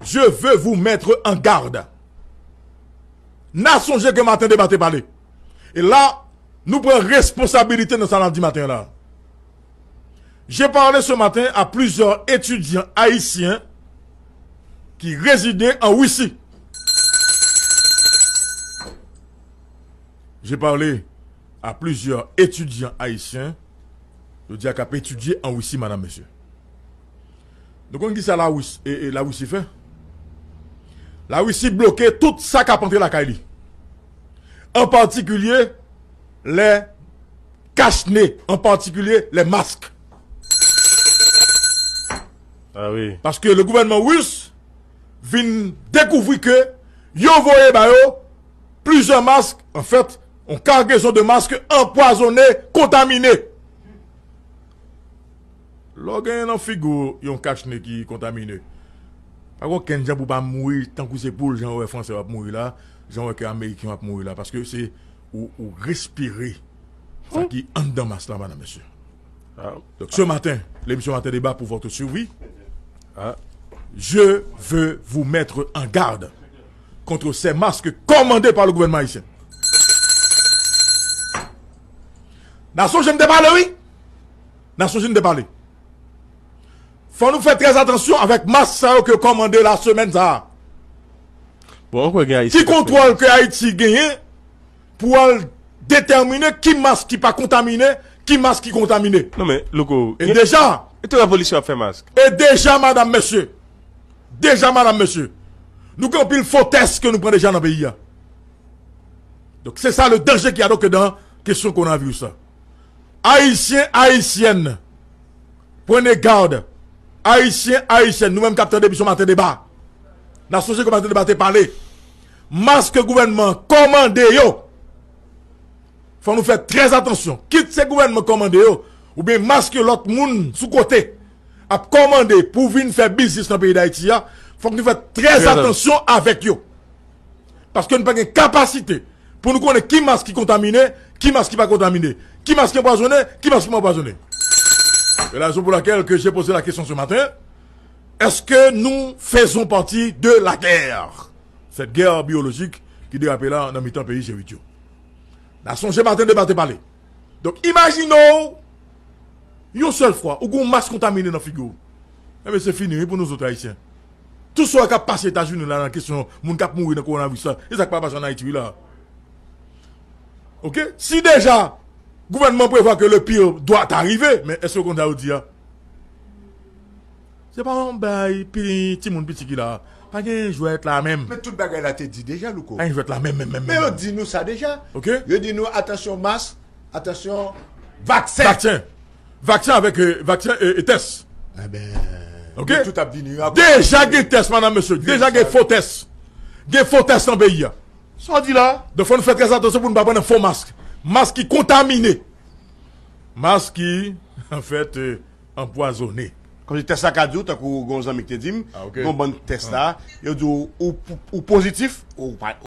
je veux vous mettre en garde. N'a songé que matin débatté parler. Et là, nous prenons responsabilité dans ce lundi matin là. J'ai parlé ce matin à plusieurs étudiants haïtiens qui résidaient en Russie. J'ai parlé à plusieurs étudiants haïtiens. Je dis à qu'ils étudier en Russie, madame, monsieur. Donc, on dit ça la Russie. Et la Russie fait. La Russie bloquait tout ça qui a penté la Kaili. En particulier, les cache-nez. En particulier, les masques. Ah oui. Parce que le gouvernement russe vient découvrir que yo voyé ba yo plusieurs masques, en fait, une cargaison de masques empoisonnés, contaminés. Lorsqu'il y a un figo, il y a un cache-nez qui est contaminé. Par contre, quand gens ne pas mourir, tant que c'est pour les gens français va mourir là, les gens américains va mourir là, parce que c'est ou respirer. Ça qui est en dedans masse là, madame, monsieur. Ah. Donc ce matin, l'émission Matin Débat pour votre survie. Ah. Je veux vous mettre en garde contre ces masques commandés par le gouvernement haïtien. Nation, je ne parle, oui. Nation, je ne parle. Faut nous faire très attention avec masques que commandé la semaine ça. Bon, qui contrôle que Haïti gagne pour déterminer qui masque qui pas contaminé, qui masque qui contaminé. Non mais, loco. Et déjà. Et toute la police a fait masque. Et déjà, madame, monsieur. Déjà, madame, monsieur. Nous avons pile faux tests que nous prenons déjà dans le pays. Donc, c'est ça le danger qu'il y a donc dans la question qu'on a vu ça. Haïtiens, haïtiennes. Prenez garde. Haïtiens, haïtiennes. Nous-mêmes, capteurs d'émission Matin Débat. La société comme Matin Débat parler. Masque gouvernement commandé yo. Faut nous faire très attention. Quitte ce gouvernement commandé yo. Ou bien masque l'autre monde sous côté. A commandé pour venir faire business dans le pays d'Haïti. Faut que nous fassions très attention avec eux. Parce que nous n'avons pas de capacité pour nous connaître qui masque qui contaminé, qui masque qui pas contaminé, qui masque qui empoisonné, qui masque qui pas empoisonné. C'est la raison pour laquelle que j'ai posé la question ce matin. Est-ce que nous faisons partie de la guerre? Cette guerre biologique qui dérape là dans le pays chez Vitio. La songe matin de battre parler. Donc imaginons une seule fois, ou un masque contaminé dans la figure. Eh bien, c'est fini pour nous autres haïtiens. Tout ce qui a passé aux États-Unis là, dans la question, moun kap mourir dans le coronavirus, et ça qui pas passé en Haïti là. Ok? Si déjà, le gouvernement prévoit que le pire doit arriver, mais est-ce qu'on a dit? C'est pas un bail, puis petit monde petit qui là. Pas que je vais être là même. Mais toute bagarre là, t'es dit déjà, Louko. Je vais être là même. Mais on dit nous ça déjà. Ok? On dit nous, attention masque, attention vaccin. Vaccin avec vaccin et test. Eh ben. Ok? Tout a dit déjà des tests, madame, monsieur. Déjà des faux tests. Des faux tests en pays. Ça dit là. Donc, faut nous faire très attention pour ne pas prendre un faux masque. Masque qui contaminé. Masque qui, en fait, empoisonné. Quand je teste à cadeau, t'as qu'on gonzami qui te dit, ok. bon test là, il dit ou positif ou pas.